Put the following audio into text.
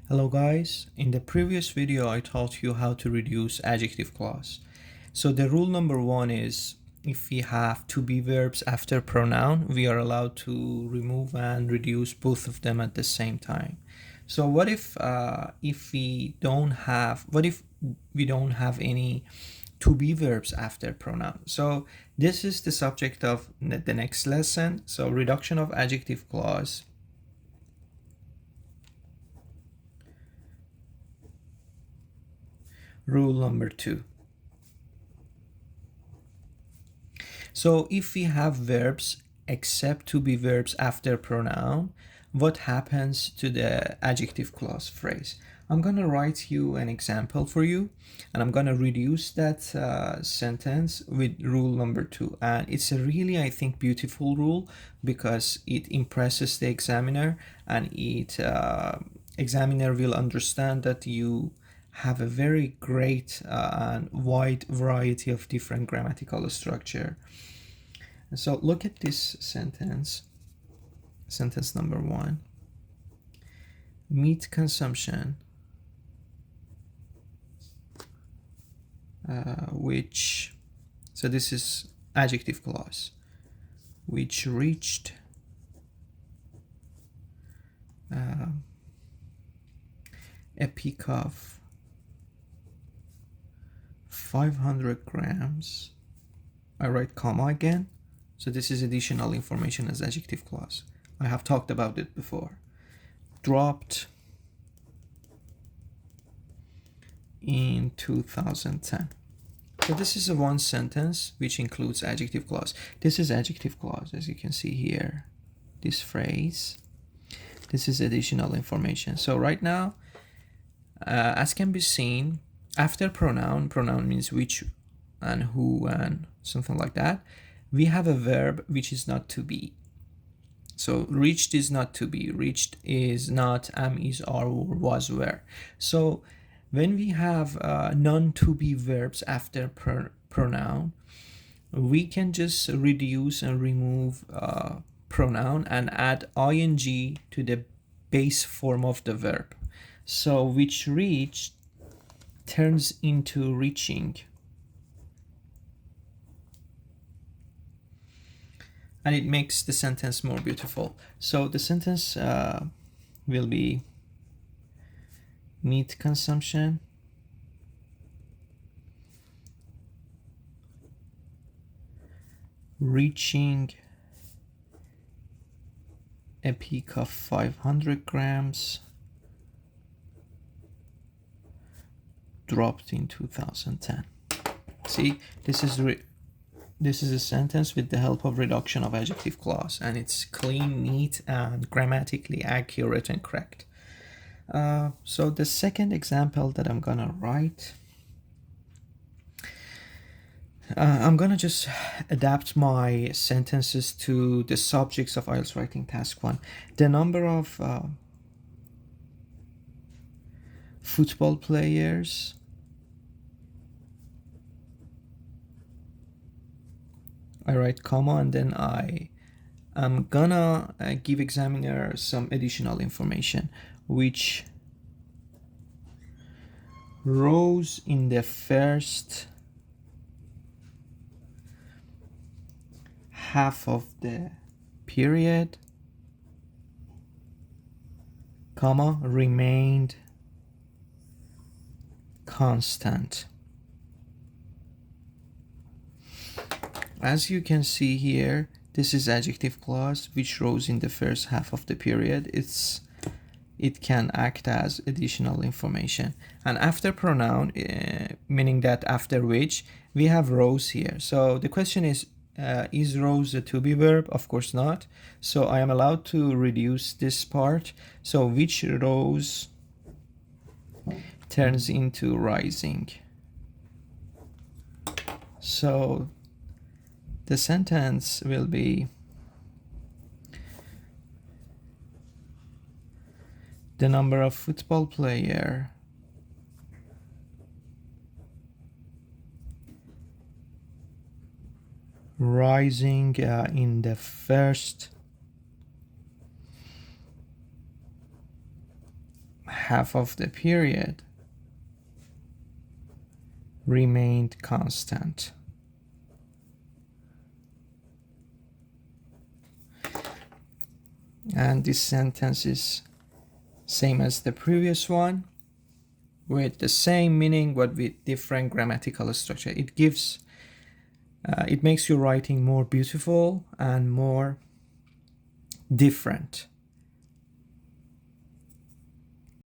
Hello guys, in the previous video I taught you how to reduce adjective clause. So the rule number one is if we have to be verbs after pronoun, we are allowed to remove and reduce both of them at the same time. So what if we don't have any to be verbs after pronoun? So this is the subject of the next lesson. So reduction of adjective clause. Rule number two. So if we have verbs except to be verbs after pronoun, what happens to the adjective clause phrase? I'm going to write you an example for you, and I'm going to reduce that sentence with rule number two. And it's a really, I think, beautiful rule because it impresses the examiner, and examiner will understand that you have a very great and wide variety of different grammatical structure. So look at this sentence number one. Meat consumption, so this is adjective clause, which reached a peak of 500 grams. I write comma again. So this is additional information as adjective clause. I have talked about it before. Dropped in 2010. So this is a one sentence which includes adjective clause. This is adjective clause, as you can see here. This phrase. This is additional information. So right now, as can be seen, after pronoun means which and who and something like that, we have a verb which is not to be. So reached is not to be. Reached is not, am, is, are, or was, were. So when we have non-to-be verbs after pronoun, we can just reduce and remove pronoun and add ing to the base form of the verb. So which reached turns into reaching. And it makes the sentence more beautiful. So the sentence will be meat consumption reaching a peak of 500 grams, dropped in 2010. See, this is a sentence with the help of reduction of adjective clause, and it's clean, neat, and grammatically accurate and correct. So the second example that I'm gonna write, I'm gonna just adapt my sentences to the subjects of IELTS writing task 1. The number of football players I write comma, and then I'm gonna give examiner some additional information, which rose in the first half of the period, comma, remained constant. As you can see here, this is adjective clause which rose in the first half of the period. It can act as additional information. And after pronoun, meaning that after which, we have rose here. So the question is rose a to-be verb? Of course not. So I am allowed to reduce this part. So which rose turns into rising. So the sentence will be the number of football player rising in the first half of the period remained constant. And this sentence is same as the previous one, with the same meaning but with different grammatical structure. It gives, it makes your writing more beautiful and more different.